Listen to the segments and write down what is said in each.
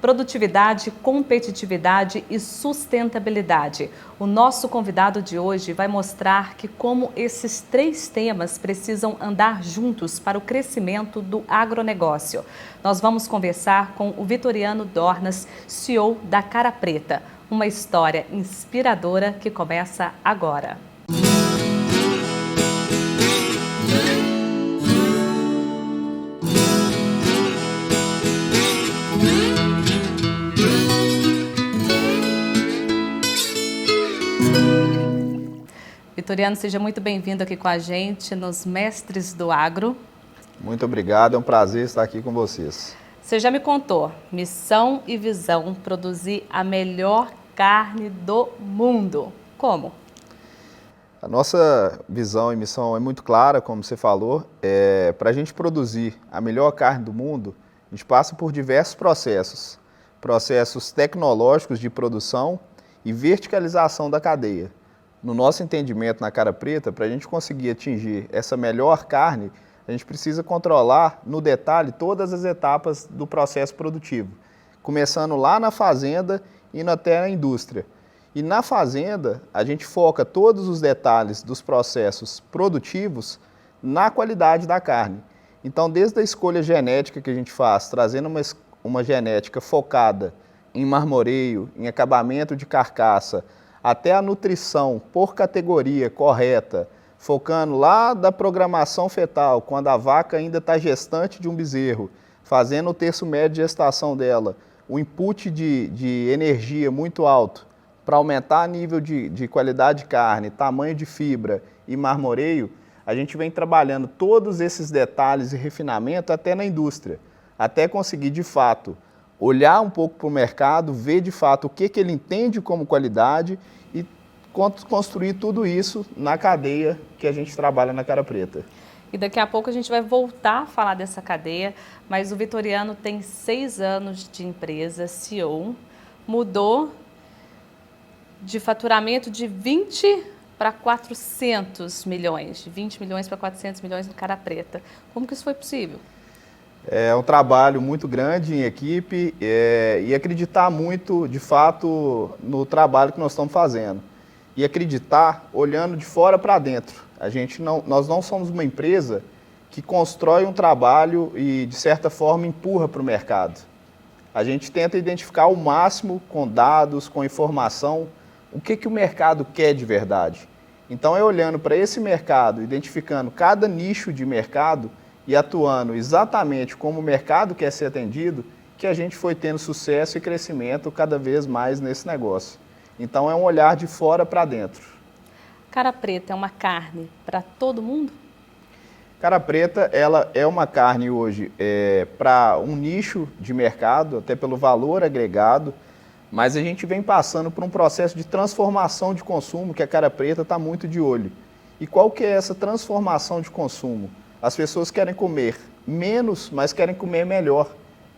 Produtividade, competitividade e sustentabilidade. O nosso convidado de hoje vai mostrar que como esses três temas precisam andar juntos para o crescimento do agronegócio. Nós vamos conversar com o Vitoriano Dornas, CEO da Cara Preta. Uma história inspiradora que começa agora. Vitoriano, seja muito bem-vindo aqui com a gente nos Mestres do Agro. Muito obrigado, é um prazer estar aqui com vocês. Você já me contou, missão e visão, produzir a melhor carne do mundo. Como? A nossa visão e missão é muito clara, como você falou. Para a gente produzir a melhor carne do mundo, a gente passa por diversos processos. Processos tecnológicos de produção e verticalização da cadeia. No nosso entendimento na Cara Preta, para a gente conseguir atingir essa melhor carne, a gente precisa controlar no detalhe todas as etapas do processo produtivo, começando lá na fazenda e indo até a indústria. E na fazenda, a gente foca todos os detalhes dos processos produtivos na qualidade da carne. Então, desde a escolha genética que a gente faz, trazendo uma genética focada em marmoreio, em acabamento de carcaça, até a nutrição por categoria correta, focando lá da programação fetal, quando a vaca ainda está gestante de um bezerro, fazendo o terço médio de gestação dela, o input de energia muito alto, para aumentar nível de qualidade de carne, tamanho de fibra e marmoreio, a gente vem trabalhando todos esses detalhes e refinamento até na indústria, até conseguir de fato olhar um pouco para o mercado, ver de fato o que ele entende como qualidade e construir tudo isso na cadeia que a gente trabalha na Cara Preta. E daqui a pouco a gente vai voltar a falar dessa cadeia, mas o Vitoriano tem 6 anos de empresa, CEO, mudou de faturamento de 20 para 400 milhões, de 20 milhões para 400 milhões no Cara Preta. Como que isso foi possível? É um trabalho muito grande em equipe e acreditar muito, de fato, no trabalho que nós estamos fazendo. E acreditar olhando de fora para dentro. Nós não somos uma empresa que constrói um trabalho e, de certa forma, empurra para o mercado. A gente tenta identificar ao máximo, com dados, com informação, o que o mercado quer de verdade. Então, é olhando para esse mercado, identificando cada nicho de mercado, e atuando exatamente como o mercado quer ser atendido, que a gente foi tendo sucesso e crescimento cada vez mais nesse negócio. Então é um olhar de fora para dentro. Cara Preta é uma carne para todo mundo? Cara Preta, ela é uma carne hoje para um nicho de mercado, até pelo valor agregado, mas a gente vem passando por um processo de transformação de consumo que a Cara Preta está muito de olho. E qual que é essa transformação de consumo? As pessoas querem comer menos, mas querem comer melhor.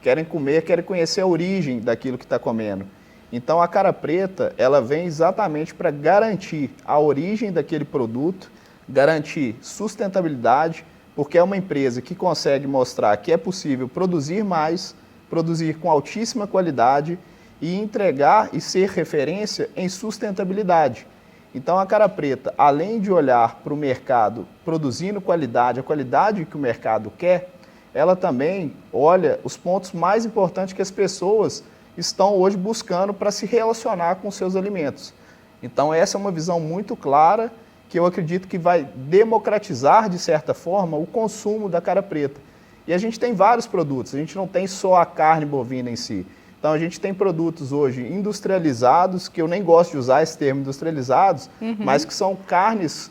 Querem comer, querem conhecer a origem daquilo que está comendo. Então, a Cara Preta, ela vem exatamente para garantir a origem daquele produto, garantir sustentabilidade, porque é uma empresa que consegue mostrar que é possível produzir mais, produzir com altíssima qualidade e entregar e ser referência em sustentabilidade. Então, a Cara Preta, além de olhar para o mercado produzindo qualidade, a qualidade que o mercado quer, ela também olha os pontos mais importantes que as pessoas estão hoje buscando para se relacionar com seus alimentos. Então, essa é uma visão muito clara que eu acredito que vai democratizar, de certa forma, o consumo da Cara Preta. E a gente tem vários produtos, a gente não tem só a carne bovina em si. Então, a gente tem produtos hoje industrializados, que eu nem gosto de usar esse termo industrializados, mas que são carnes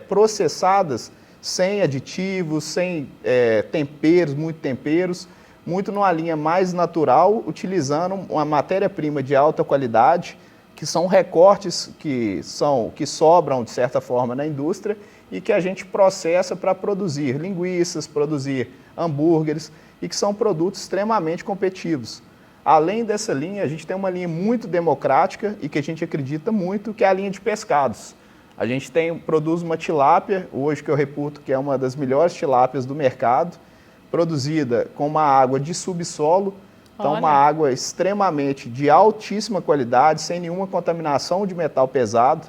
processadas, sem aditivos, sem temperos, muito numa linha mais natural, utilizando uma matéria-prima de alta qualidade, que são recortes que sobram, de certa forma, na indústria e que a gente processa para produzir linguiças, produzir hambúrgueres e que são produtos extremamente competitivos. Além dessa linha, a gente tem uma linha muito democrática e que a gente acredita muito, que é a linha de pescados. A gente produz uma tilápia, hoje que eu reputo que é uma das melhores tilápias do mercado, produzida com uma água de subsolo, Então, uma água extremamente de altíssima qualidade, sem nenhuma contaminação de metal pesado.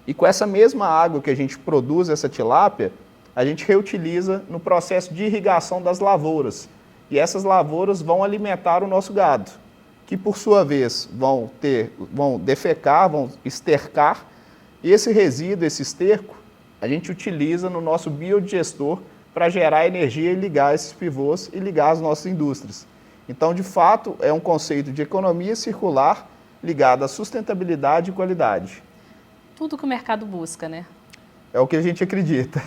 E com essa mesma água que a gente produz essa tilápia, a gente reutiliza no processo de irrigação das lavouras. E essas lavouras vão alimentar o nosso gado, que por sua vez vão defecar, vão estercar. E esse resíduo, esse esterco, a gente utiliza no nosso biodigestor para gerar energia e ligar esses pivôs e ligar as nossas indústrias. Então, de fato, é um conceito de economia circular ligado à sustentabilidade e qualidade. Tudo que o mercado busca, né? É o que a gente acredita.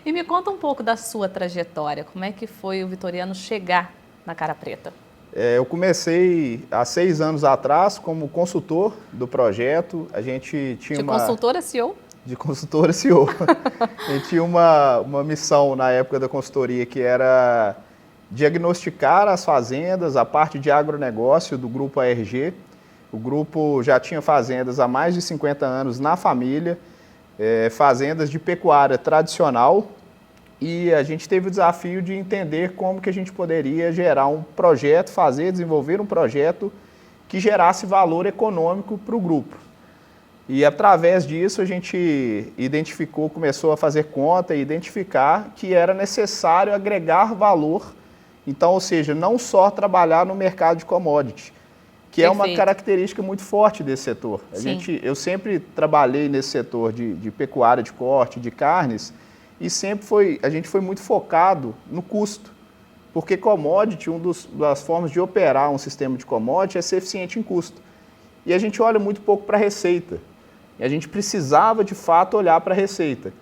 E me conta um pouco da sua trajetória. Como é que foi o Vitoriano chegar na Cara Preta? Eu comecei há 6 anos atrás como consultor do projeto. A gente tinha consultora CEO? De consultora CEO. A gente tinha uma missão na época da consultoria que era diagnosticar as fazendas, a parte de agronegócio do Grupo ARG. O grupo já tinha fazendas há mais de 50 anos na família, fazendas de pecuária tradicional, e a gente teve o desafio de entender como que a gente poderia gerar um projeto, desenvolver um projeto que gerasse valor econômico para o grupo. E através disso a gente começou a fazer conta e identificar que era necessário agregar valor. Então, ou seja, não só trabalhar no mercado de commodity, que é uma característica muito forte desse setor. Eu sempre trabalhei nesse setor de pecuária de corte, de carnes, e a gente foi muito focado no custo. Porque commodity, das formas de operar um sistema de commodity é ser eficiente em custo. E a gente olha muito pouco para a receita. E a gente precisava, de fato, olhar para a receita.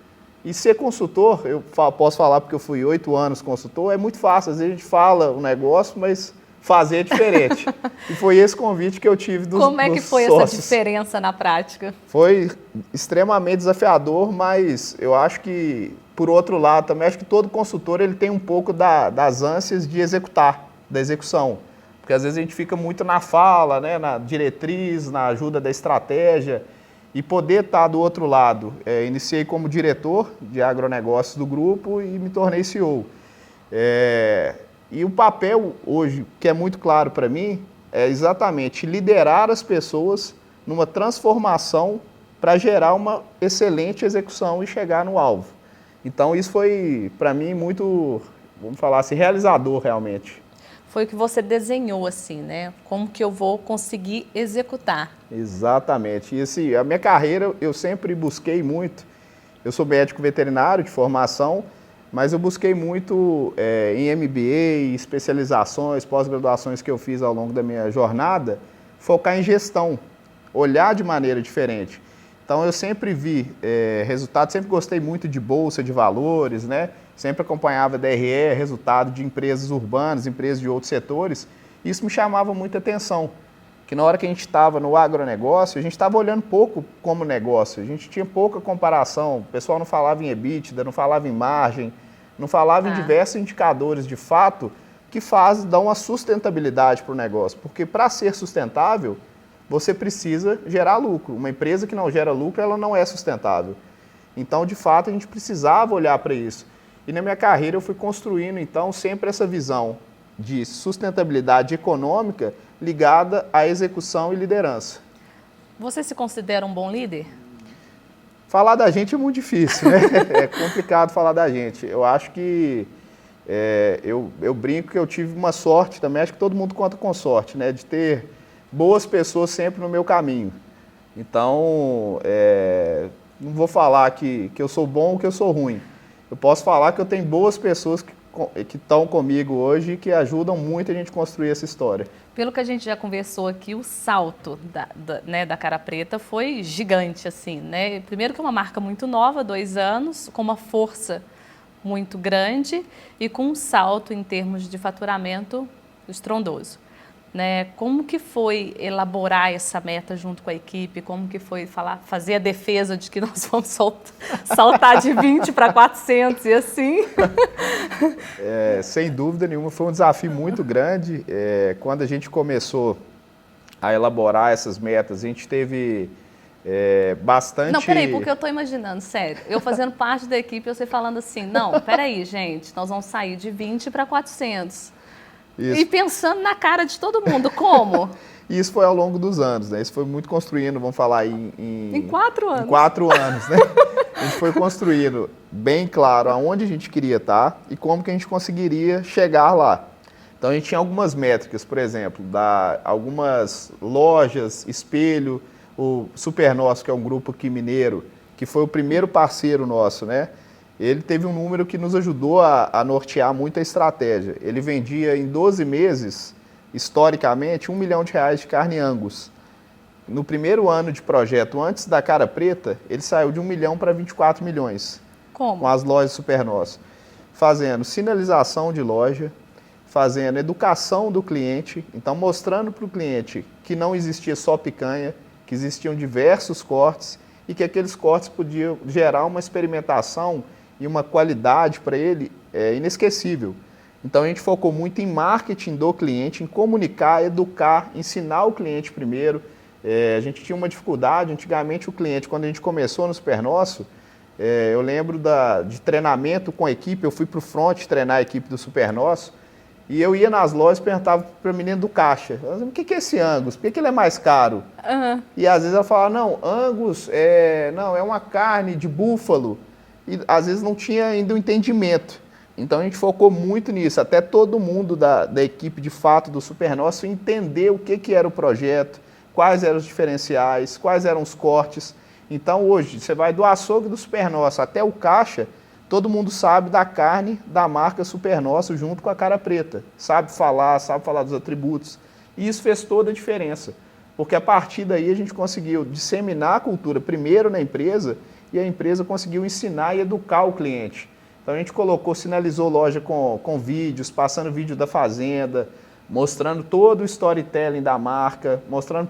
E ser consultor, eu posso falar porque eu fui 8 anos consultor, é muito fácil. Às vezes a gente fala o negócio, mas fazer é diferente. E foi esse convite que eu tive dos sócios. Como é que foi essa diferença na prática? Foi extremamente desafiador, mas eu acho que, por outro lado, também acho que todo consultor ele tem um pouco das ânsias de executar, da execução. Porque às vezes a gente fica muito na fala, né, na diretriz, na ajuda da estratégia. E poder estar do outro lado. Iniciei como diretor de agronegócios do grupo e me tornei CEO. E o papel hoje, que é muito claro para mim, é exatamente liderar as pessoas numa transformação para gerar uma excelente execução e chegar no alvo. Então isso foi, para mim, muito, vamos falar assim, realizador realmente. Foi o que você desenhou, assim, né? Como que eu vou conseguir executar. Exatamente. E assim, a minha carreira eu sempre busquei muito. Eu sou médico veterinário de formação, mas eu busquei muito em MBA, especializações, pós-graduações que eu fiz ao longo da minha jornada, focar em gestão, olhar de maneira diferente. Então eu sempre vi resultados, sempre gostei muito de bolsa de valores, né? Sempre acompanhava DRE, resultado de empresas urbanas, empresas de outros setores. Isso me chamava muita atenção, que na hora que a gente estava no agronegócio, a gente estava olhando pouco como negócio, a gente tinha pouca comparação, o pessoal não falava em EBITDA, não falava em margem, não falava em diversos indicadores de fato que dão uma sustentabilidade para o negócio, porque para ser sustentável, você precisa gerar lucro. Uma empresa que não gera lucro, ela não é sustentável. Então, de fato, a gente precisava olhar para isso. E na minha carreira eu fui construindo, então, sempre essa visão de sustentabilidade econômica ligada à execução e liderança. Você se considera um bom líder? Falar da gente é muito difícil, né? É complicado falar da gente. Eu acho que eu brinco que eu tive uma sorte também, acho que todo mundo conta com sorte, né? De ter boas pessoas sempre no meu caminho. Então, não vou falar que eu sou bom ou que eu sou ruim. Eu posso falar que eu tenho boas pessoas que estão comigo hoje e que ajudam muito a gente construir essa história. Pelo que a gente já conversou aqui, o salto da Cara Preta foi gigante, assim, né? Primeiro que é uma marca muito nova, 2 anos, com uma força muito grande e com um salto em termos de faturamento estrondoso. Né? Como que foi elaborar essa meta junto com a equipe? Como que foi fazer a defesa de que nós vamos saltar de 20 para 400 e assim? Sem dúvida nenhuma, foi um desafio muito grande. Quando a gente começou a elaborar essas metas, a gente teve bastante... Não, peraí, porque eu estou imaginando, sério, eu fazendo parte da equipe, você falando assim, não, peraí, gente, nós vamos sair de 20 para 400. Isso. E pensando na cara de todo mundo, como? E isso foi ao longo dos anos, né? Isso foi muito construindo, vamos falar aí Em 4 anos. Em 4 anos, né? A gente foi construindo bem claro aonde a gente queria estar e como que a gente conseguiria chegar lá. Então a gente tinha algumas métricas, por exemplo, algumas lojas, espelho, o Supernosso, que é um grupo aqui mineiro, que foi o primeiro parceiro nosso, né? Ele teve um número que nos ajudou a nortear muito a estratégia. Ele vendia em 12 meses, historicamente, R$1 milhão de carne Angus. No primeiro ano de projeto, antes da Cara Preta, ele saiu de 1 milhão para 24 milhões. Como? Com as lojas Supernosso. Fazendo sinalização de loja, fazendo educação do cliente, então mostrando para o cliente que não existia só picanha, que existiam diversos cortes e que aqueles cortes podiam gerar uma experimentação e uma qualidade para ele inesquecível. Então a gente focou muito em marketing do cliente, em comunicar, educar, ensinar o cliente primeiro. A gente tinha uma dificuldade, antigamente o cliente, quando a gente começou no Supernosso, eu lembro de treinamento com a equipe, eu fui para o front treinar a equipe do Supernosso, e eu ia nas lojas e perguntava para o menino do caixa, o que é esse Angus? Por que ele é mais caro? Uhum. E às vezes ela falava, não, Angus é uma carne de búfalo. E às vezes não tinha ainda o entendimento. Então a gente focou muito nisso, até todo mundo da equipe de fato do Supernosso entender o que era o projeto, quais eram os diferenciais, quais eram os cortes. Então hoje, você vai do açougue do Supernosso até o caixa, todo mundo sabe da carne da marca Supernosso junto com a Cara Preta. Sabe falar dos atributos. E isso fez toda a diferença. Porque a partir daí a gente conseguiu disseminar a cultura primeiro na empresa e a empresa conseguiu ensinar e educar o cliente. Então a gente sinalizou loja com vídeos, passando vídeo da fazenda, mostrando todo o storytelling da marca, mostrando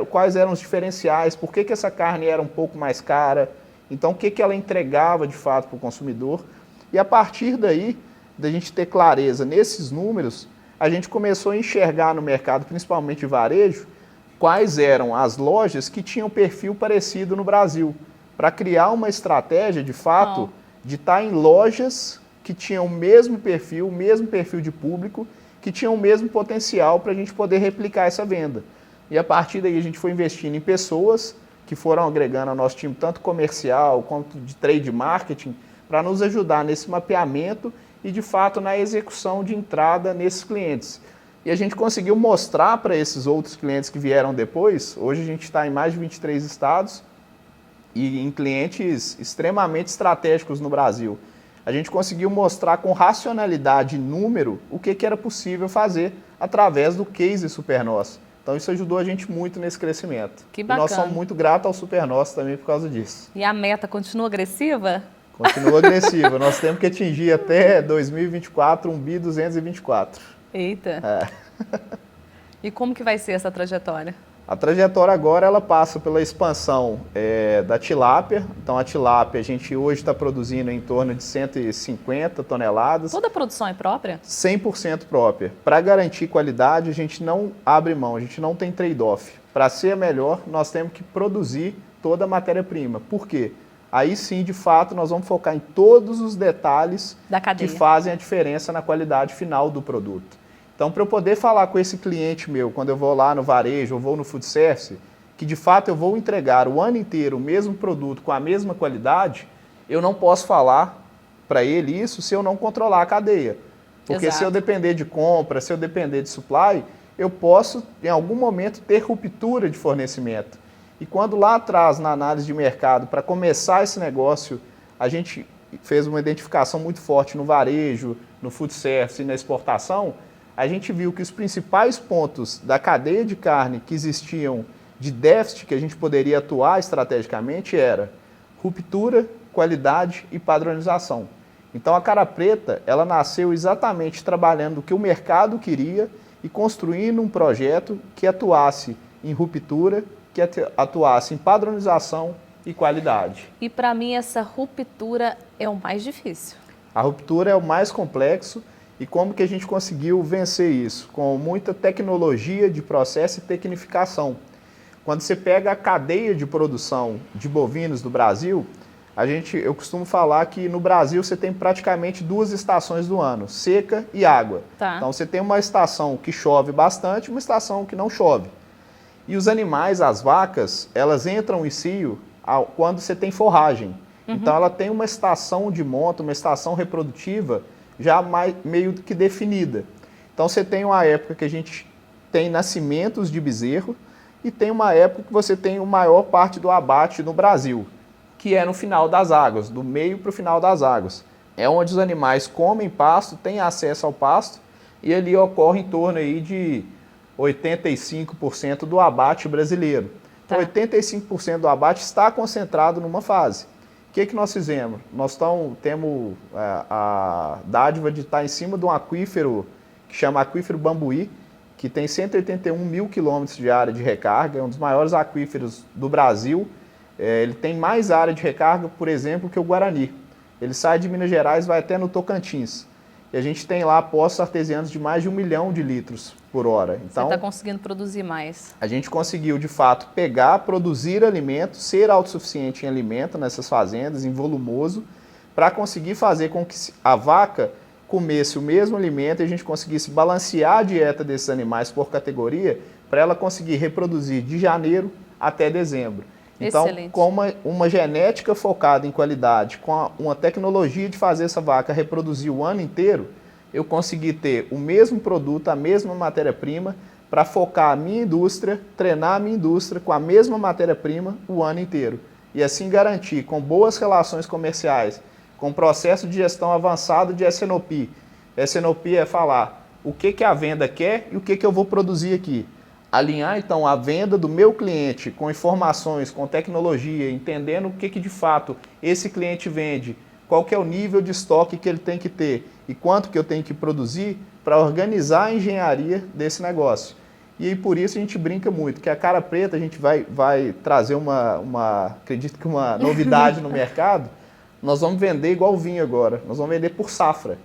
quais eram os diferenciais, por que essa carne era um pouco mais cara, então o que ela entregava de fato para o consumidor. E a partir daí, da gente ter clareza nesses números, a gente começou a enxergar no mercado, principalmente de varejo, quais eram as lojas que tinham perfil parecido no Brasil, para criar uma estratégia de fato de estar em lojas que tinham o mesmo perfil de público, que tinham o mesmo potencial para a gente poder replicar essa venda. E a partir daí a gente foi investindo em pessoas que foram agregando ao nosso time, tanto comercial quanto de trade marketing, para nos ajudar nesse mapeamento e, de fato, na execução de entrada nesses clientes. E a gente conseguiu mostrar para esses outros clientes que vieram depois, hoje a gente está em mais de 23 estados e em clientes extremamente estratégicos no Brasil. A gente conseguiu mostrar com racionalidade e número o que era possível fazer através do case Supernosso. Então isso ajudou a gente muito nesse crescimento. Que bacana. E nós somos muito gratos ao Supernosso também por causa disso. E a meta continua agressiva? Continua agressiva. Nós temos que atingir até 2024 um bi 224. Eita. E como que vai ser essa trajetória? A trajetória agora ela passa pela expansão da tilápia. Então a tilápia a gente hoje está produzindo em torno de 150 toneladas. Toda a produção é própria? 100% própria. Para garantir qualidade a gente não abre mão, a gente não tem trade-off. Para ser melhor nós temos que produzir toda a matéria-prima. Por quê? Aí sim, de fato, nós vamos focar em todos os detalhes da cadeia que fazem a diferença na qualidade final do produto. Então, para eu poder falar com esse cliente meu, quando eu vou lá no varejo ou vou no food service, que de fato eu vou entregar o ano inteiro o mesmo produto com a mesma qualidade, eu não posso falar para ele isso se eu não controlar a cadeia. Porque Exato. Se eu depender de compra, se eu depender de supply, eu posso, em algum momento, ter ruptura de fornecimento. E quando lá atrás, na análise de mercado, para começar esse negócio, a gente fez uma identificação muito forte no varejo, no food service e na exportação, a gente viu que os principais pontos da cadeia de carne que existiam de déficit que a gente poderia atuar estrategicamente era ruptura, qualidade e padronização. Então a Cara Preta, ela nasceu exatamente trabalhando o que o mercado queria e construindo um projeto que atuasse em ruptura, que atuasse em padronização e qualidade. E para mim essa ruptura é o mais difícil. A ruptura é o mais complexo. E como que a gente conseguiu vencer isso? Com muita tecnologia de processo e tecnificação. Quando você pega a cadeia de produção de bovinos do Brasil, Eu costumo falar que no Brasil você tem praticamente 2 estações do ano, seca e água. Tá. Então você tem uma estação que chove bastante e uma estação que não chove. E os animais, as vacas, elas entram em cio quando você tem forragem. Então ela tem uma estação de monta, uma estação reprodutiva já meio que definida. Então você tem uma época que a gente tem nascimentos de bezerro e tem uma época que você tem a maior parte do abate no Brasil, que é no final das águas, do meio para o final das águas. É onde os animais comem pasto, têm acesso ao pasto, e ali ocorre em torno aí de 85% do abate brasileiro. Então, 85% do abate está concentrado numa fase. O que nós fizemos? Nós temos a dádiva de estar em cima de um aquífero que chama Aquífero Bambuí, que tem 181 mil quilômetros de área de recarga, é um dos maiores aquíferos do Brasil. Ele tem mais área de recarga, por exemplo, que o Guarani. Ele sai de Minas Gerais e vai até no Tocantins. E a gente tem lá poços artesianos de mais de 1 milhão de litros por hora. Então, você está conseguindo produzir mais. A gente conseguiu, de fato, produzir alimento, ser autossuficiente em alimento nessas fazendas, em volumoso, para conseguir fazer com que a vaca comesse o mesmo alimento e a gente conseguisse balancear a dieta desses animais por categoria, para ela conseguir reproduzir de janeiro até dezembro. Então, excelente. Com uma genética focada em qualidade, com uma tecnologia de fazer essa vaca reproduzir o ano inteiro, eu consegui ter o mesmo produto, a mesma matéria-prima, para focar a minha indústria, treinar a minha indústria com a mesma matéria-prima o ano inteiro. E assim garantir, com boas relações comerciais, com processo de gestão avançado de S&OP. S&OP é falar o que a venda quer e o que eu vou produzir aqui. Alinhar, então, a venda do meu cliente com informações, com tecnologia, entendendo o que de fato esse cliente vende, qual que é o nível de estoque que ele tem que ter e quanto que eu tenho que produzir para organizar a engenharia desse negócio. E aí, por isso a gente brinca muito, que a Cara Preta a gente vai trazer acredito que uma novidade no mercado. Nós vamos vender igual vinho agora, nós vamos vender por safra.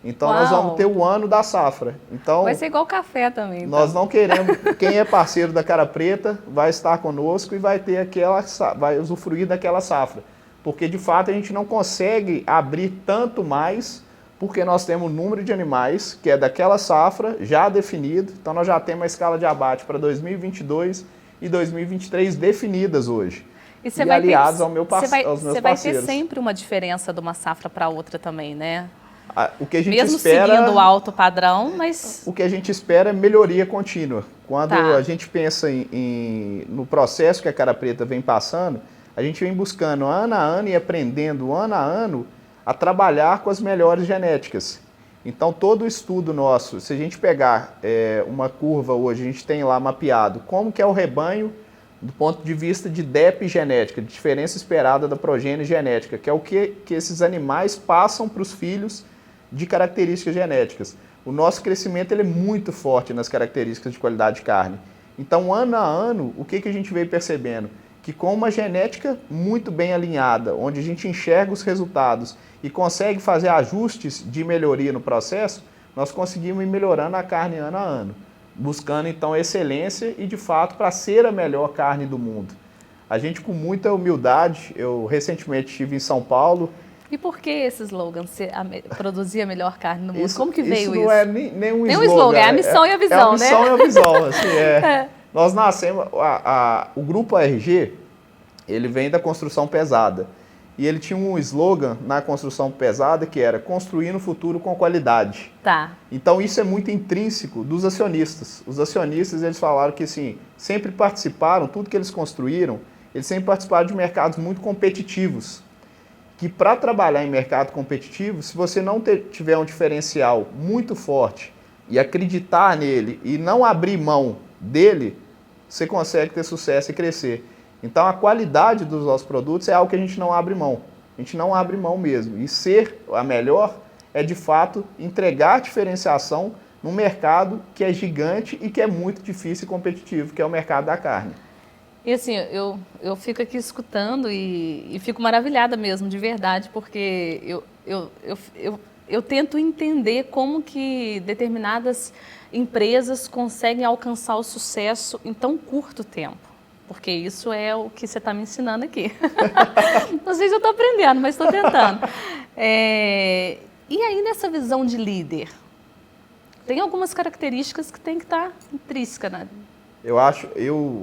Então, Uau. Nós vamos ter o ano da safra. Então, vai ser igual café também. Então. Nós não queremos, quem é parceiro da Cara Preta vai estar conosco e vai usufruir daquela safra. Porque, de fato, a gente não consegue abrir tanto mais, porque nós temos um número de animais que é daquela safra já definido. Então, nós já temos uma escala de abate para 2022 e 2023 definidas hoje. E aliados aos meus parceiros. Você vai ter sempre uma diferença de uma safra para outra também, né? O que a gente mesmo espera, seguindo o alto padrão, mas... O que a gente espera é melhoria contínua. Quando tá. a gente pensa no processo que a Cara Preta vem passando, a gente vem buscando ano a ano e aprendendo ano a ano a trabalhar com as melhores genéticas. Então, todo o estudo nosso, se a gente pegar uma curva hoje, a gente tem lá mapeado como que é o rebanho do ponto de vista de DEP genética, de diferença esperada da progênie genética, que é o que esses animais passam para os filhos de características genéticas. O nosso crescimento ele é muito forte nas características de qualidade de carne. Então, ano a ano, o que a gente veio percebendo? Que com uma genética muito bem alinhada, onde a gente enxerga os resultados e consegue fazer ajustes de melhoria no processo, nós conseguimos ir melhorando a carne ano a ano, buscando então excelência e, de fato, para ser a melhor carne do mundo. A gente, com muita humildade, eu recentemente estive em São Paulo. E por que esse slogan, produzir a melhor carne no mundo? Como que veio isso? Isso não é nenhum slogan. Tem um slogan, é a missão e a visão, né? É a missão e a visão, assim, Nós nascemos, o Grupo ARG, ele vem da construção pesada. E ele tinha um slogan na construção pesada que era construir no futuro com qualidade. Tá. Então isso é muito intrínseco dos acionistas. Os acionistas, eles falaram que assim, sempre participaram, tudo que eles construíram, eles sempre participaram de mercados muito competitivos. Que para trabalhar em mercado competitivo, se você não tiver um diferencial muito forte e acreditar nele e não abrir mão dele, você consegue ter sucesso e crescer. Então a qualidade dos nossos produtos é algo que a gente não abre mão. A gente não abre mão mesmo. E ser a melhor é de fato entregar diferenciação num mercado que é gigante e que é muito difícil e competitivo, que é o mercado da carne. E assim, eu fico aqui escutando e fico maravilhada mesmo, de verdade, porque eu tento entender como que determinadas empresas conseguem alcançar o sucesso em tão curto tempo. porque isso é o que você está me ensinando aqui. Não sei se eu estou aprendendo, mas estou tentando. E aí, nessa visão de líder, tem algumas características que tem que estar intrínseca, né? Eu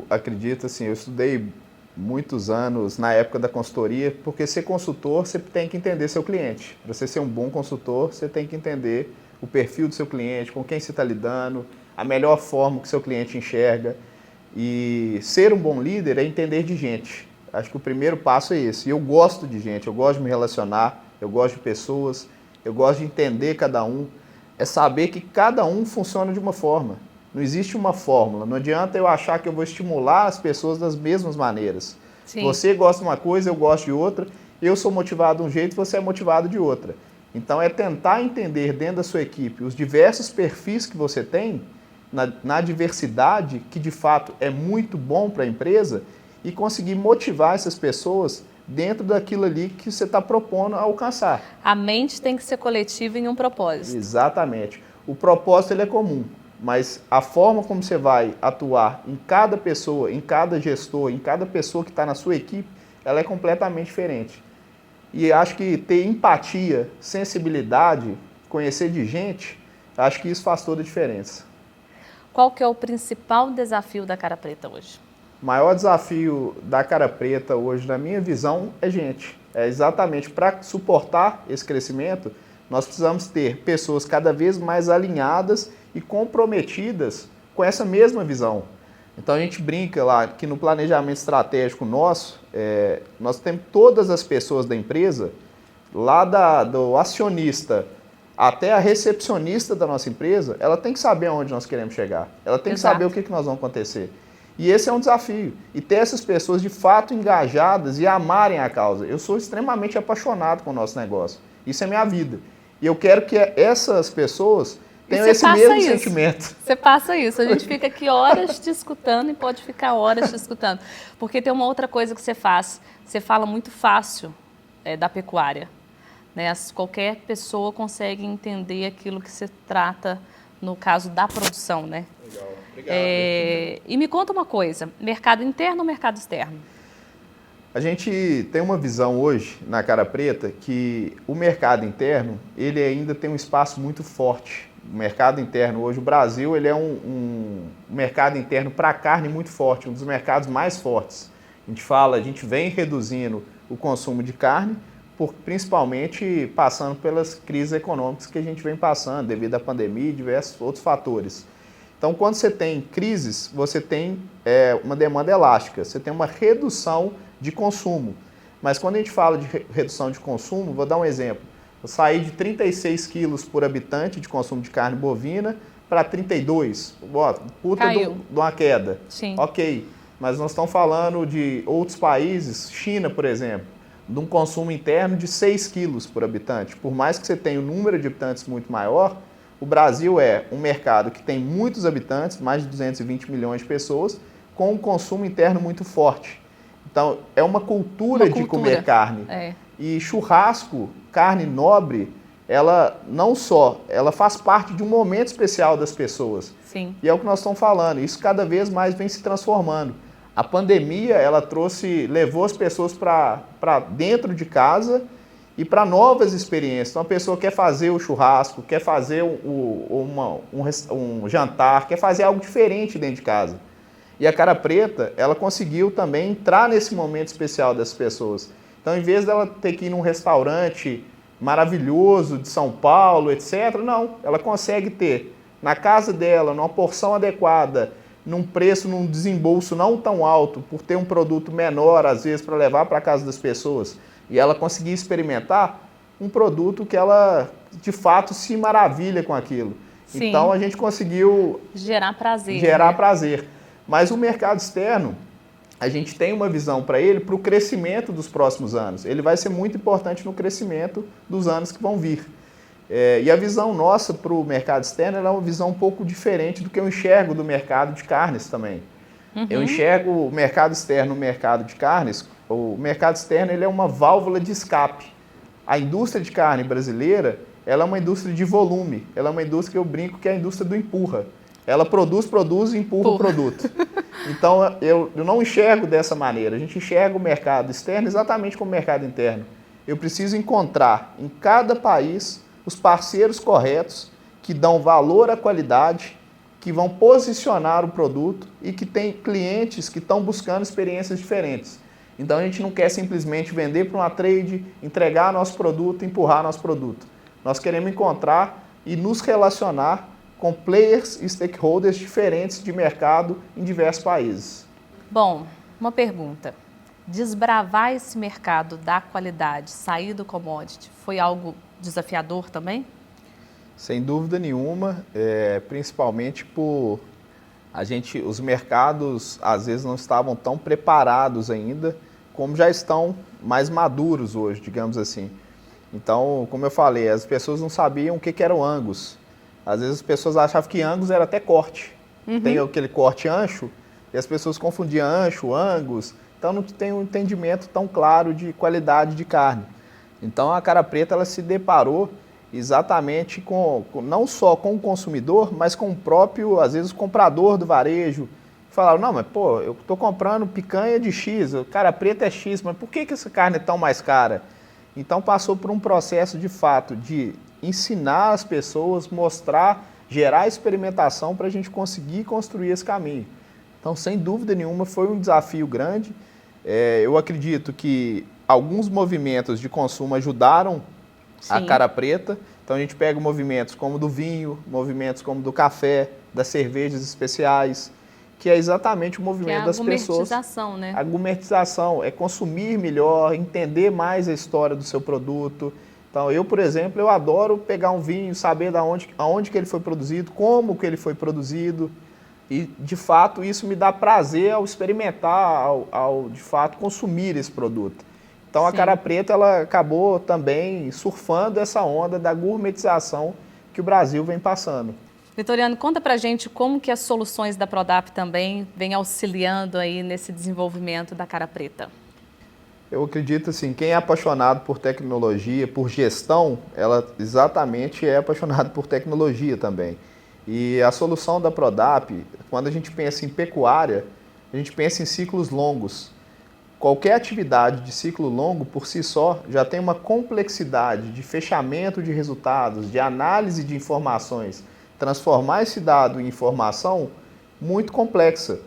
acredito, assim, eu estudei muitos anos na época da consultoria, porque ser consultor, você tem que entender seu cliente. Para você ser um bom consultor, você tem que entender o perfil do seu cliente, com quem você está lidando, a melhor forma que seu cliente enxerga. E ser um bom líder é entender de gente. Acho que o primeiro passo é esse. E eu gosto de gente, eu gosto de me relacionar, eu gosto de pessoas, eu gosto de entender cada um. É saber que cada um funciona de uma forma. Não existe uma fórmula. Não adianta eu achar que eu vou estimular as pessoas das mesmas maneiras. Sim. Você gosta de uma coisa, eu gosto de outra. Eu sou motivado de um jeito, você é motivado de outra. Então é tentar entender dentro da sua equipe os diversos perfis que você tem, na diversidade, que de fato é muito bom para a empresa, e conseguir motivar essas pessoas dentro daquilo ali que você está propondo alcançar. A mente tem que ser coletiva em um propósito. Exatamente. O propósito ele é comum, mas a forma como você vai atuar em cada pessoa, em cada gestor, em cada pessoa que está na sua equipe, ela é completamente diferente. E acho que ter empatia, sensibilidade, conhecer de gente, acho que isso faz toda a diferença. Qual que é o principal desafio da Cara Preta hoje? O maior desafio da Cara Preta hoje, na minha visão, é gente. É exatamente para suportar esse crescimento, nós precisamos ter pessoas cada vez mais alinhadas e comprometidas com essa mesma visão. Então a gente brinca lá que no planejamento estratégico nosso, nós temos todas as pessoas da empresa, lá do acionista até a recepcionista da nossa empresa, ela tem que saber aonde nós queremos chegar. Ela tem que saber o que nós vamos acontecer. E esse é um desafio. E ter essas pessoas de fato engajadas e amarem a causa. Eu sou extremamente apaixonado com o nosso negócio. Isso é minha vida. E eu quero que essas pessoas tenham esse mesmo sentimento. Você passa isso. A gente fica aqui horas te escutando e pode ficar horas te escutando. Porque tem uma outra coisa que você faz. Você fala muito fácil da pecuária. Né? Qualquer pessoa consegue entender aquilo que se trata no caso da produção, né? Legal, obrigado. E me conta uma coisa, mercado interno ou mercado externo? A gente tem uma visão hoje na Cara Preta que o mercado interno, ele ainda tem um espaço muito forte. O mercado interno hoje, o Brasil, ele é um mercado interno para carne muito forte, um dos mercados mais fortes. A gente vem reduzindo o consumo de carne, principalmente passando pelas crises econômicas que a gente vem passando, devido à pandemia e diversos outros fatores. Então, quando você tem crises, você tem uma demanda elástica, você tem uma redução de consumo. Mas quando a gente fala de redução de consumo, vou dar um exemplo. Eu saí de 36 quilos por habitante de consumo de carne bovina para 32. Puta de uma queda. Sim. Ok, mas nós estamos falando de outros países, China, por exemplo, de um consumo interno de 6 quilos por habitante. Por mais que você tenha um número de habitantes muito maior, o Brasil é um mercado que tem muitos habitantes, mais de 220 milhões de pessoas, com um consumo interno muito forte. Então, é uma cultura de comer carne. E churrasco, carne nobre, ela faz parte de um momento especial das pessoas. Sim. E é o que nós estamos falando. Isso cada vez mais vem se transformando. A pandemia, ela levou as pessoas para dentro de casa e para novas experiências. Então, a pessoa quer fazer o churrasco, quer fazer um jantar, quer fazer algo diferente dentro de casa. E a Cara Preta, ela conseguiu também entrar nesse momento especial das pessoas. Então, em vez dela ter que ir num restaurante maravilhoso de São Paulo, etc., não. Ela consegue ter na casa dela, numa porção adequada, num preço, num desembolso não tão alto, por ter um produto menor, às vezes, para levar para a casa das pessoas, e ela conseguir experimentar um produto que ela, de fato, se maravilha com aquilo. Sim. Então, a gente conseguiu gerar prazer. Prazer. Mas o mercado externo, a gente tem uma visão para ele, para o crescimento dos próximos anos. Ele vai ser muito importante no crescimento dos anos que vão vir. E a visão nossa para o mercado externo é uma visão um pouco diferente do que eu enxergo do mercado de carnes também. Eu enxergo o mercado externo no mercado de carnes. O mercado externo ele é uma válvula de escape. A indústria de carne brasileira ela é uma indústria de volume. Ela é uma indústria que eu brinco que é a indústria do empurra. Ela produz e empurra o produto. Então, eu não enxergo dessa maneira. A gente enxerga o mercado externo exatamente como o mercado interno. Eu preciso encontrar em cada país os parceiros corretos que dão valor à qualidade, que vão posicionar o produto e que tem clientes que estão buscando experiências diferentes. Então, a gente não quer simplesmente vender para uma trade, entregar nosso produto, empurrar nosso produto. Nós queremos encontrar e nos relacionar com players e stakeholders diferentes de mercado em diversos países. Bom, uma pergunta. Desbravar esse mercado da qualidade, sair do commodity, foi algo desafiador também? Sem dúvida nenhuma, principalmente por os mercados às vezes não estavam tão preparados ainda como já estão mais maduros hoje, digamos assim. Então, como eu falei, as pessoas não sabiam o que era o Angus. Às vezes as pessoas achavam que Angus era até corte. Tem aquele corte ancho e as pessoas confundiam ancho, Angus. Então não tem um entendimento tão claro de qualidade de carne. Então a Cara Preta ela se deparou exatamente não só com o consumidor, mas com o próprio, às vezes, o comprador do varejo. Falaram, não, mas pô, eu estou comprando picanha de X, Cara Preta é X, mas por que essa carne é tão mais cara? Então passou por um processo de fato de ensinar as pessoas, mostrar, gerar experimentação para a gente conseguir construir esse caminho. Então, sem dúvida nenhuma, foi um desafio grande. Eu acredito que alguns movimentos de consumo ajudaram a Cara Preta. Então, a gente pega movimentos como do vinho, movimentos como do café, das cervejas especiais, que é exatamente o movimento das pessoas. A gourmetização, né? A gourmetização é consumir melhor, entender mais a história do seu produto. Então, eu, por exemplo, eu adoro pegar um vinho, saber aonde que ele foi produzido, como que ele foi produzido. E, de fato, isso me dá prazer ao experimentar, ao de fato, consumir esse produto. Então, a Cara Preta ela acabou também surfando essa onda da gourmetização que o Brasil vem passando. Vitoriano, conta pra gente como que as soluções da Prodap também vêm auxiliando aí nesse desenvolvimento da Cara Preta. Eu acredito assim, quem é apaixonado por tecnologia, por gestão, ela exatamente é apaixonado por tecnologia também. E a solução da Prodap, quando a gente pensa em pecuária, a gente pensa em ciclos longos. Qualquer atividade de ciclo longo, por si só, já tem uma complexidade de fechamento de resultados, de análise de informações, transformar esse dado em informação muito complexa.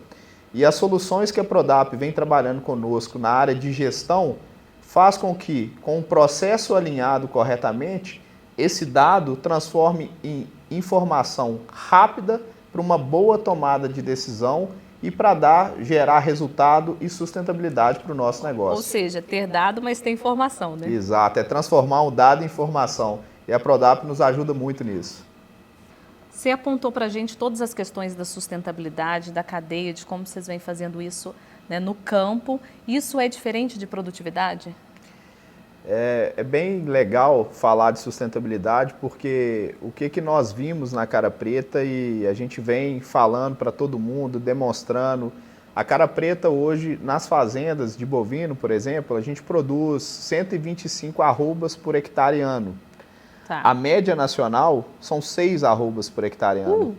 E as soluções que a Prodap vem trabalhando conosco na área de gestão faz com que, com o processo alinhado corretamente, esse dado transforme em informação rápida para uma boa tomada de decisão e para gerar resultado e sustentabilidade para o nosso negócio. Ou seja, ter dado, mas ter informação, né? Exato, é transformar o dado em informação. E a Prodap nos ajuda muito nisso. Você apontou para a gente todas as questões da sustentabilidade, da cadeia, de como vocês vêm fazendo isso, né, no campo. Isso é diferente de produtividade? É bem legal falar de sustentabilidade porque o que nós vimos na Cara Preta e a gente vem falando para todo mundo, demonstrando. A Cara Preta hoje, nas fazendas de bovino, por exemplo, a gente produz 125 arrobas por hectare ano. Tá. A média nacional são 6 arrobas por hectare ano.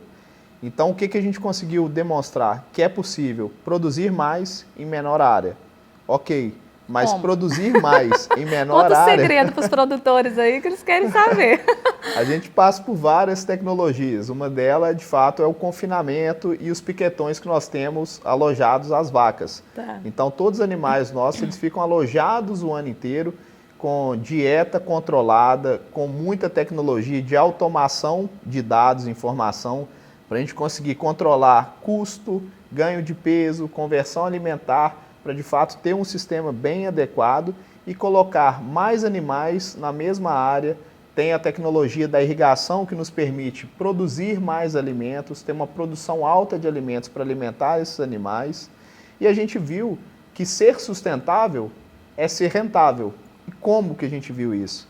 Então, o que a gente conseguiu demonstrar? Que é possível produzir mais em menor área. Ok, mas como? Produzir mais em menor área... Conta o segredo segredo para os produtores aí que eles querem saber. A gente passa por várias tecnologias. Uma delas, de fato, é o confinamento e os piquetões que nós temos alojados às vacas. Tá. Então, todos os animais nossos eles ficam alojados o ano inteiro, com dieta controlada, com muita tecnologia de automação de dados e informação, para a gente conseguir controlar custo, ganho de peso, conversão alimentar, para de fato ter um sistema bem adequado e colocar mais animais na mesma área. Tem a tecnologia da irrigação que nos permite produzir mais alimentos, ter uma produção alta de alimentos para alimentar esses animais. E a gente viu que ser sustentável é ser rentável. E como que a gente viu isso?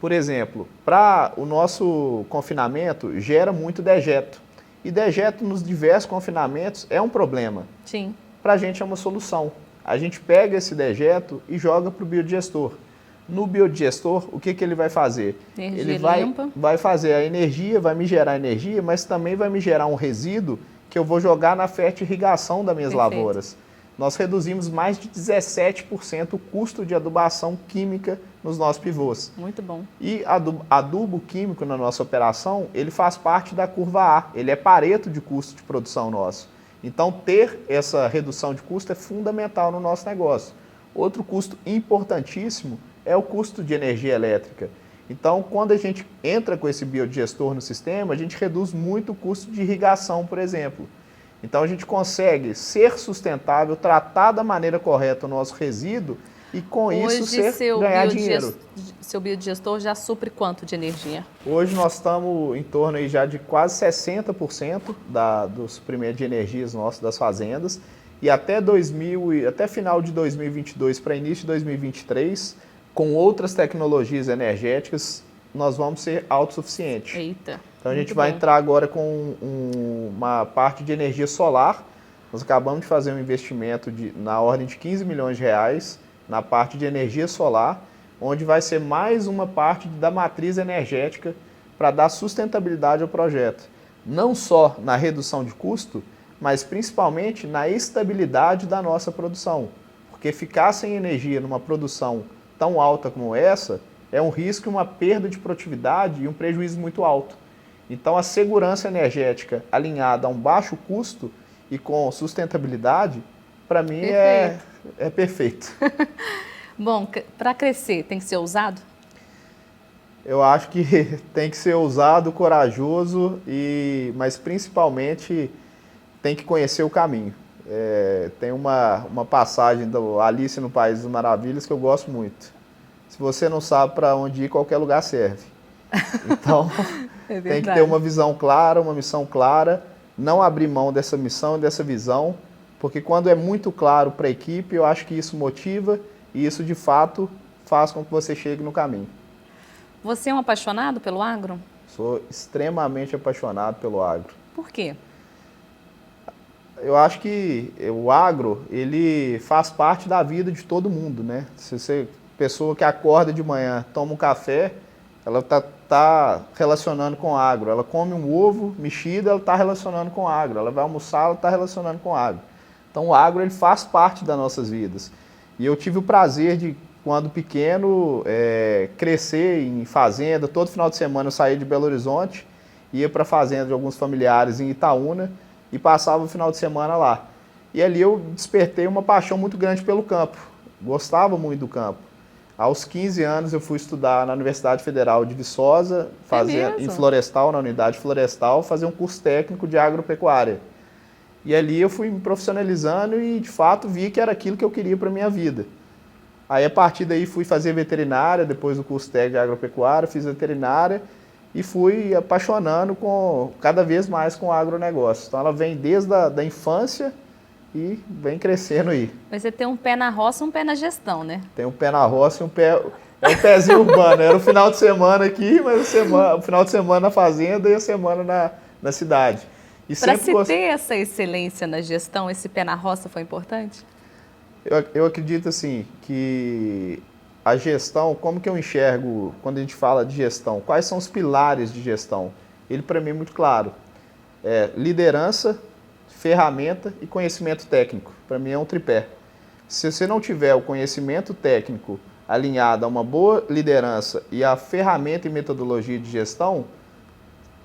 Por exemplo, para o nosso confinamento gera muito dejeto. E dejeto nos diversos confinamentos é um problema. Sim. Para a gente é uma solução. A gente pega esse dejeto e joga para o biodigestor. No biodigestor, o que ele vai fazer? Energia ele limpa. vai fazer a energia, vai me gerar energia, mas também vai me gerar um resíduo que eu vou jogar na fertirrigação das minhas Perfeito. lavouras. Nós reduzimos mais de 17% o custo de adubação química nos nossos pivôs. Muito bom. E adubo químico na nossa operação, ele faz parte da curva A, ele é Pareto de custo de produção nosso. Então, ter essa redução de custo é fundamental no nosso negócio. Outro custo importantíssimo é o custo de energia elétrica. Então, quando a gente entra com esse biodigestor no sistema, a gente reduz muito o custo de irrigação, por exemplo. Então, a gente consegue ser sustentável, tratar da maneira correta o nosso resíduo e, com isso, ganhar dinheiro. Seu biodigestor já supre quanto de energia? Hoje nós estamos em torno aí já de quase 60% do suprimento de energias nossos das fazendas. E até final de 2022 para início de 2023, com outras tecnologias energéticas, nós vamos ser autossuficientes. Eita. Então a gente vai entrar agora com uma parte de energia solar. Nós acabamos de fazer um investimento na ordem de 15 milhões de reais na parte de energia solar, onde vai ser mais uma parte da matriz energética para dar sustentabilidade ao projeto. Não só na redução de custo, mas principalmente na estabilidade da nossa produção. Porque ficar sem energia numa produção tão alta como essa é um risco, uma perda de produtividade e um prejuízo muito alto. Então, a segurança energética alinhada a um baixo custo e com sustentabilidade, para mim, é perfeito. Bom, para crescer tem que ser ousado? Eu acho que tem que ser ousado, corajoso, mas principalmente tem que conhecer o caminho. Tem uma passagem do Alice no País das Maravilhas que eu gosto muito. Se você não sabe para onde ir, qualquer lugar serve. Então, tem que ter uma visão clara, uma missão clara, não abrir mão dessa missão e dessa visão, porque quando é muito claro para a equipe, eu acho que isso motiva e isso, de fato, faz com que você chegue no caminho. Você é um apaixonado pelo agro? Sou extremamente apaixonado pelo agro. Por quê? Eu acho que o agro, ele faz parte da vida de todo mundo, né? Se você, pessoa que acorda de manhã, toma um café, ela tá relacionando com agro. Ela come um ovo mexido, ela está relacionando com agro. Ela vai almoçar, ela está relacionando com agro. Então, o agro, ele faz parte das nossas vidas. E eu tive o prazer de, quando pequeno, crescer em fazenda. Todo final de semana eu saía de Belo Horizonte, ia para a fazenda de alguns familiares em Itaúna e passava o final de semana lá. E ali eu despertei uma paixão muito grande pelo campo. Gostava muito do campo. Aos 15 anos eu fui estudar na Universidade Federal de Viçosa, em florestal, na unidade florestal, fazer um curso técnico de agropecuária. E ali eu fui me profissionalizando e, de fato, vi que era aquilo que eu queria para a minha vida. Aí, a partir daí, fui fazer veterinária, depois do curso técnico de agropecuária, fiz veterinária e fui apaixonando cada vez mais com o agronegócio. Então, ela vem desde a infância e vem crescendo aí. Mas você tem um pé na roça e um pé na gestão, né? Tem um pé na roça e um pezinho urbano. Era o final de semana aqui, mas o final de semana na fazenda e a semana na cidade. Para se ter essa excelência na gestão, esse pé na roça foi importante? Eu acredito assim que a gestão, como que eu enxergo quando a gente fala de gestão? Quais são os pilares de gestão? Ele para mim é muito claro. Liderança, ferramenta e conhecimento técnico. Para mim é um tripé. Se você não tiver o conhecimento técnico alinhado a uma boa liderança e a ferramenta e metodologia de gestão,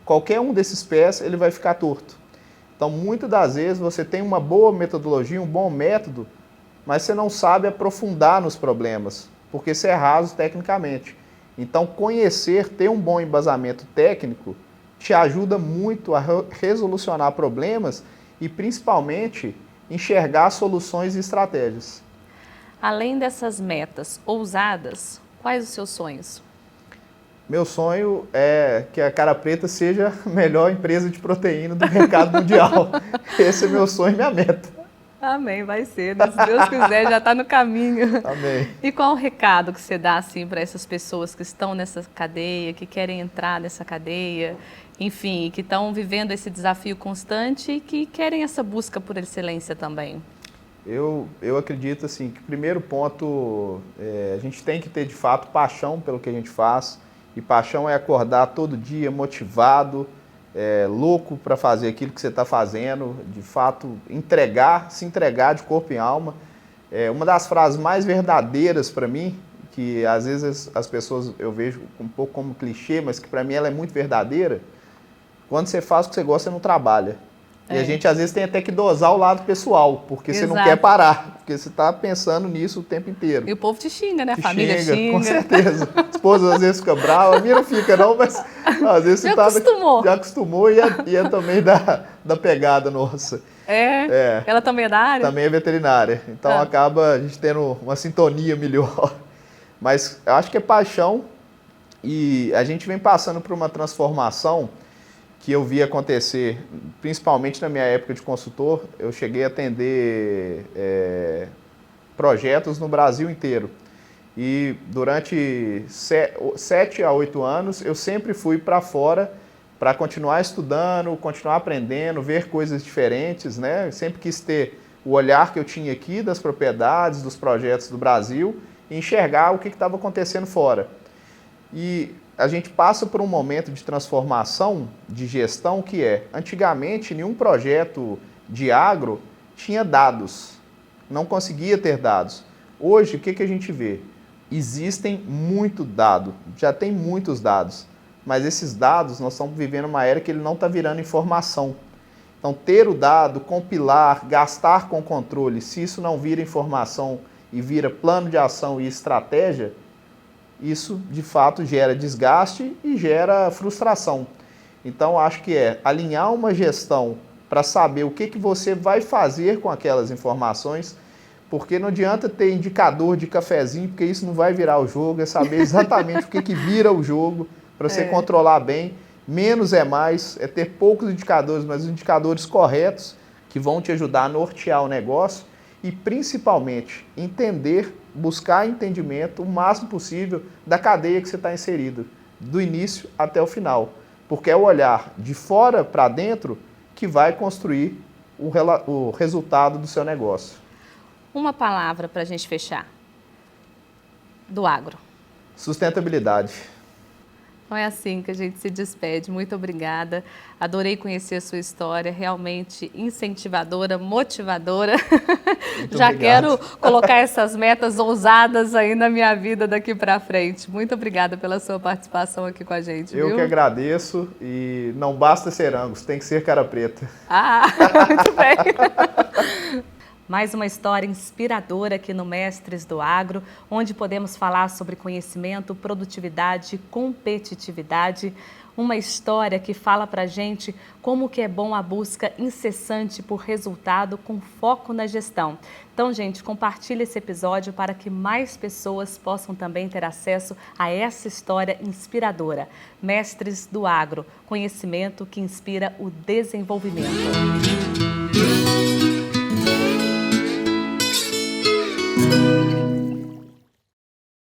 qualquer um desses pés ele vai ficar torto. Então, muitas das vezes você tem uma boa metodologia, um bom método, mas você não sabe aprofundar nos problemas, porque você é raso tecnicamente. Então, conhecer, ter um bom embasamento técnico, te ajuda muito a resolucionar problemas e, principalmente, enxergar soluções e estratégias. Além dessas metas ousadas, quais os seus sonhos? Meu sonho é que a Cara Preta seja a melhor empresa de proteína do mercado mundial. Esse é meu sonho e minha meta. Amém, vai ser, né? Se Deus quiser, já está no caminho. Amém. E qual o recado que você dá assim, para essas pessoas que estão nessa cadeia, que querem entrar nessa cadeia, enfim, que estão vivendo esse desafio constante e que querem essa busca por excelência também? Eu acredito assim, que o primeiro ponto, a gente tem que ter de fato paixão pelo que a gente faz. E paixão é acordar todo dia motivado, louco para fazer aquilo que você está fazendo, de fato, se entregar de corpo e alma. Uma das frases mais verdadeiras para mim, que às vezes as pessoas eu vejo um pouco como clichê, mas que para mim ela é muito verdadeira, quando você faz o que você gosta, você não trabalha. E a gente às vezes tem até que dosar o lado pessoal, porque você não quer parar, porque você está pensando nisso o tempo inteiro. E o povo te xinga, né? A família xinga. Com certeza. A esposa às vezes fica brava, a minha não fica não, mas às vezes já acostumou e é também da pegada nossa. Ela também é da área? Também é veterinária, então acaba a gente tendo uma sintonia melhor. Mas eu acho que é paixão e a gente vem passando por uma transformação que eu vi acontecer, principalmente na minha época de consultor. Eu cheguei a atender projetos no Brasil inteiro. E durante 7 a 8 anos, eu sempre fui para fora para continuar estudando, continuar aprendendo, ver coisas diferentes, né? Eu sempre quis ter o olhar que eu tinha aqui das propriedades, dos projetos do Brasil e enxergar o que estava acontecendo fora. E a gente passa por um momento de transformação de gestão que antigamente, nenhum projeto de agro tinha dados, não conseguia ter dados. Hoje, o que a gente vê? Existem muito dado, já tem muitos dados, mas esses dados, nós estamos vivendo uma era que ele não está virando informação. Então, ter o dado, compilar, gastar com controle, se isso não vira informação e vira plano de ação e estratégia, isso, de fato, gera desgaste e gera frustração. Então, acho que alinhar uma gestão para saber o que você vai fazer com aquelas informações, porque não adianta ter indicador de cafezinho, porque isso não vai virar o jogo, é saber exatamente o que vira o jogo, para você controlar bem. Menos é mais, é ter poucos indicadores, mas os indicadores corretos que vão te ajudar a nortear o negócio e, principalmente, buscar entendimento o máximo possível da cadeia que você está inserido, do início até o final. Porque é o olhar de fora para dentro que vai construir o resultado do seu negócio. Uma palavra para a gente fechar. Do agro. Sustentabilidade. Então é assim que a gente se despede. Muito obrigada. Adorei conhecer a sua história, realmente incentivadora, motivadora. Já obrigado. Quero colocar essas metas ousadas aí na minha vida daqui para frente. Muito obrigada pela sua participação aqui com a gente. Eu que agradeço e não basta ser Angus, tem que ser cara preta. Muito bem. Mais uma história inspiradora aqui no Mestres do Agro, onde podemos falar sobre conhecimento, produtividade, competitividade. Uma história que fala pra gente como que é bom a busca incessante por resultado com foco na gestão. Então, gente, compartilhe esse episódio para que mais pessoas possam também ter acesso a essa história inspiradora. Mestres do Agro, conhecimento que inspira o desenvolvimento.